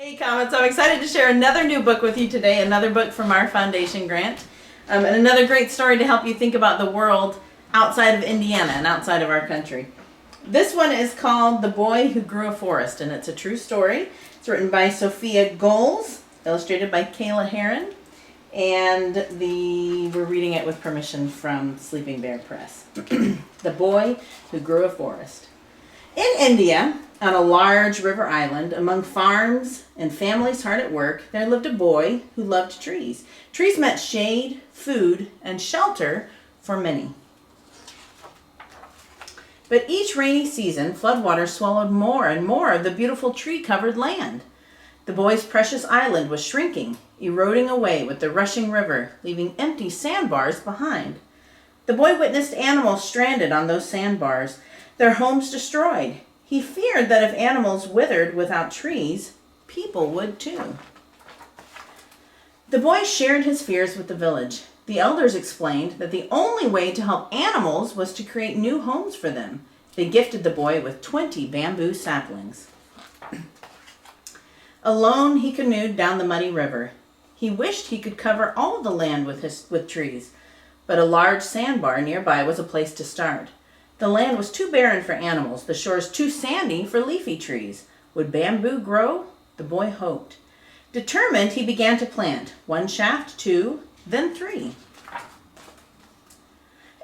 Hey Comets, I'm excited to share another new book with you today, another book from our foundation grant, and another great story to help you think about the world outside of Indiana and outside of our country. This one is called The Boy Who Grew a Forest, and it's a true story. It's written by Sophia Goles, illustrated by Kayla Heron, and we're reading it with permission from Sleeping Bear Press. The Boy Who Grew a Forest. In India, on a large river island, among farms and families hard at work, there lived a boy who loved trees. Trees meant shade, food, and shelter for many. But each rainy season, floodwaters swallowed more and more of the beautiful tree-covered land. The boy's precious island was shrinking, eroding away with the rushing river, leaving empty sandbars behind. The boy witnessed animals stranded on those sandbars, their homes destroyed. He feared that if animals withered without trees, people would too. The boy shared his fears with the village. The elders explained that the only way to help animals was to create new homes for them. They gifted the boy with 20 bamboo saplings. Alone, he canoed down the muddy river. He wished he could cover all the land with trees, but a large sandbar nearby was a place to start. The land was too barren for animals, the shores too sandy for leafy trees. Would bamboo grow? The boy hoped. Determined, he began to plant, 1 shaft, 2, then 3.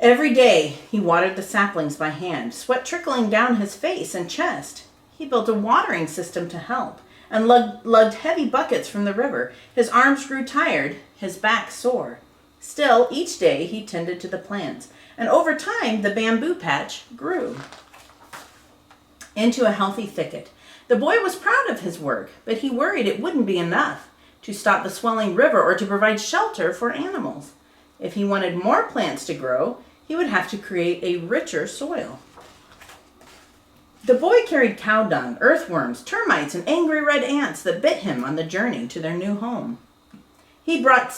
Every day, he watered the saplings by hand, sweat trickling down his face and chest. He built a watering system to help, and lugged heavy buckets from the river. His arms grew tired, his back sore. Still, each day he tended to the plants, and over time the bamboo patch grew into a healthy thicket. The boy was proud of his work, but he worried it wouldn't be enough to stop the swelling river or to provide shelter for animals. If he wanted more plants to grow, he would have to create a richer soil. The boy carried cow dung, earthworms, termites, and angry red ants that bit him on the journey to their new home. He brought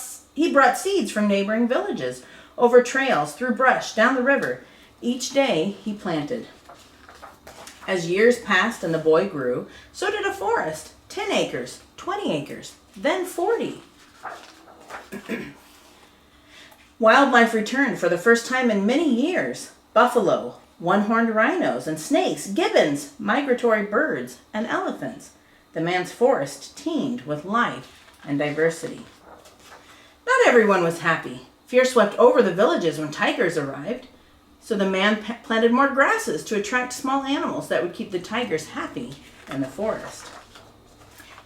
seeds from neighboring villages, over trails, through brush, down the river. Each day he planted. As years passed and the boy grew, so did a forest. 10 acres, 20 acres, then 40. Wildlife returned for the first time in many years. Buffalo, one-horned rhinos, and snakes, gibbons, migratory birds, and elephants. The man's forest teemed with life and diversity. Not everyone was happy. Fear swept over the villages when tigers arrived, so the man planted more grasses to attract small animals that would keep the tigers happy in the forest.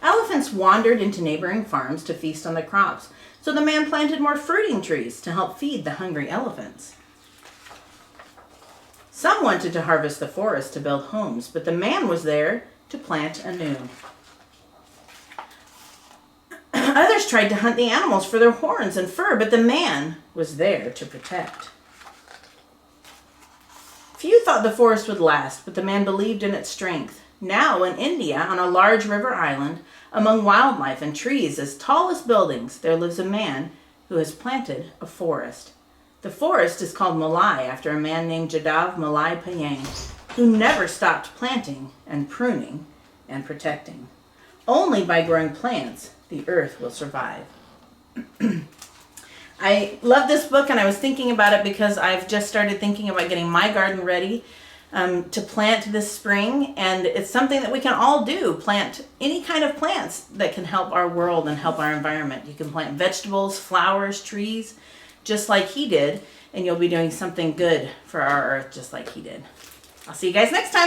Elephants wandered into neighboring farms to feast on the crops, so the man planted more fruiting trees to help feed the hungry elephants. Some wanted to harvest the forest to build homes, but the man was there to plant anew. Others tried to hunt the animals for their horns and fur, but the man was there to protect. Few thought the forest would last, but the man believed in its strength. Now, in India, on a large river island, among wildlife and trees as tall as buildings, there lives a man who has planted a forest. The forest is called Malai after a man named Jadav Malai Payang, who never stopped planting and pruning and protecting. Only by growing plants, the earth will survive. I love this book, and I was thinking about it because I've just started thinking about getting my garden ready to plant this spring, and it's something that we can all do. Plant any kind of plants that can help our world and help our environment. You can plant vegetables, flowers, trees, just like he did, and you'll be doing something good for our earth just like he did. I'll see you guys next time.